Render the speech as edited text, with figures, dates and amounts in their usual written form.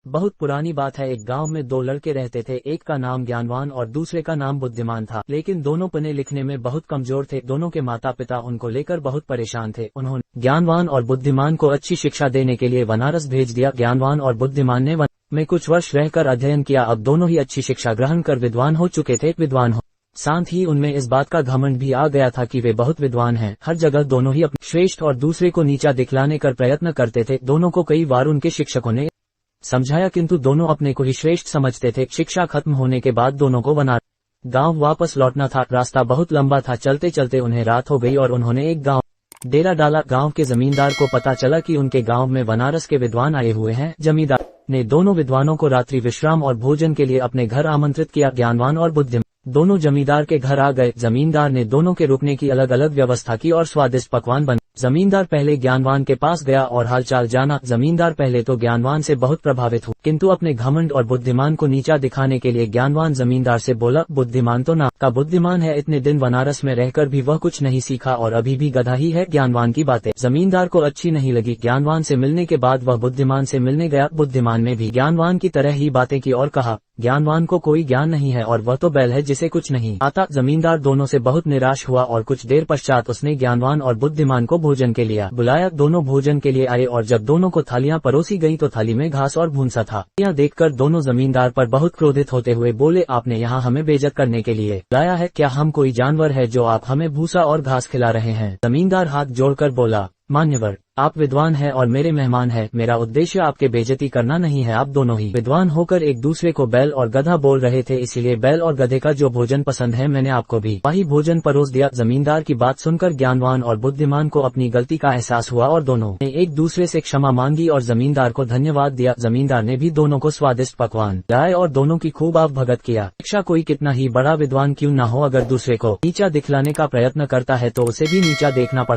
बहुत पुरानी बात है। एक गांव में दो लड़के रहते थे। एक का नाम ज्ञानवान और दूसरे का नाम बुद्धिमान था, लेकिन दोनों पढ़ने लिखने में बहुत कमजोर थे। दोनों के माता पिता उनको लेकर बहुत परेशान थे। उन्होंने ज्ञानवान और बुद्धिमान को अच्छी शिक्षा देने के लिए बनारस भेज दिया। ज्ञानवान और बुद्धिमान ने में कुछ वर्ष रहकर अध्ययन किया। अब दोनों ही अच्छी शिक्षा ग्रहण कर विद्वान हो चुके थे। साथ ही उनमें इस बात का घमंड भी आ गया था कि वे बहुत विद्वान हैं। हर जगह दोनों ही अपने श्रेष्ठ और दूसरे को नीचा दिखलाने का प्रयत्न करते थे। दोनों को कई बार उनके शिक्षकों ने समझाया, किंतु दोनों अपने को ही श्रेष्ठ समझते थे। शिक्षा खत्म होने के बाद दोनों को गांव वापस लौटना था। रास्ता बहुत लंबा था। चलते चलते उन्हें रात हो गई और उन्होंने एक डेरा डाला। गांव के जमींदार को पता चला कि उनके गांव में बनारस के विद्वान आए हुए हैं। जमींदार ने दोनों विद्वानों को रात्रि विश्राम और भोजन के लिए अपने घर आमंत्रित किया। ज्ञानवान और बुद्धिमान दोनों जमींदार के घर आ गए। जमींदार ने दोनों के रुकने की अलग अलग व्यवस्था की और स्वादिष्ट पकवान बने। जमींदार पहले ज्ञानवान के पास गया और हालचाल जाना। जमींदार पहले तो ज्ञानवान से बहुत प्रभावित हुआ, किंतु अपने घमंड और बुद्धिमान को नीचा दिखाने के लिए ज्ञानवान जमींदार से बोला, बुद्धिमान तो ना का बुद्धिमान है, इतने दिन बनारस में रहकर भी वह कुछ नहीं सीखा और अभी भी गधा ही है। ज्ञानवान की बातें जमींदार को अच्छी नहीं लगी। ज्ञानवान से मिलने के बाद वह बुद्धिमान से मिलने गया। बुद्धिमान ने भी ज्ञानवान की तरह ही बातें की और कहा, ज्ञानवान को कोई ज्ञान नहीं है और वह तो बैल है जिसे कुछ नहीं आता। जमींदार दोनों से बहुत निराश हुआ और कुछ देर पश्चात उसने ज्ञानवान और बुद्धिमान को भोजन के लिए बुलाया। दोनों भोजन के लिए आए और जब दोनों को थालियां परोसी गई तो थाली में घास और भूंसा था। यह देखकर दोनों जमींदार पर बहुत क्रोधित होते हुए बोले, आपने यहाँ हमें बेइज्जत करने के लिए बुलाया है क्या? हम कोई जानवर है जो आप हमें भूसा और घास खिला रहे हैं? जमींदार हाथ जोड़कर बोला, मान्यवर, आप विद्वान हैं और मेरे मेहमान हैं। मेरा उद्देश्य आपके बेइज्जती करना नहीं है। आप दोनों ही विद्वान होकर एक दूसरे को बैल और गधा बोल रहे थे, इसलिए बैल और गधे का जो भोजन पसंद है मैंने आपको भी वही भोजन परोस दिया। जमींदार की बात सुनकर ज्ञानवान और बुद्धिमान को अपनी गलती का एहसास हुआ और दोनों ने एक दूसरे से क्षमा मांगी और जमींदार को धन्यवाद दिया। जमींदार ने भी दोनों को स्वादिष्ट पकवान लाए और दोनों की खूब आवभगत किया। शिक्षा कोई कितना ही बड़ा विद्वान क्यों न हो, अगर दूसरे को नीचा दिखलाने का प्रयत्न करता है तो उसे भी नीचा देखना पड़ता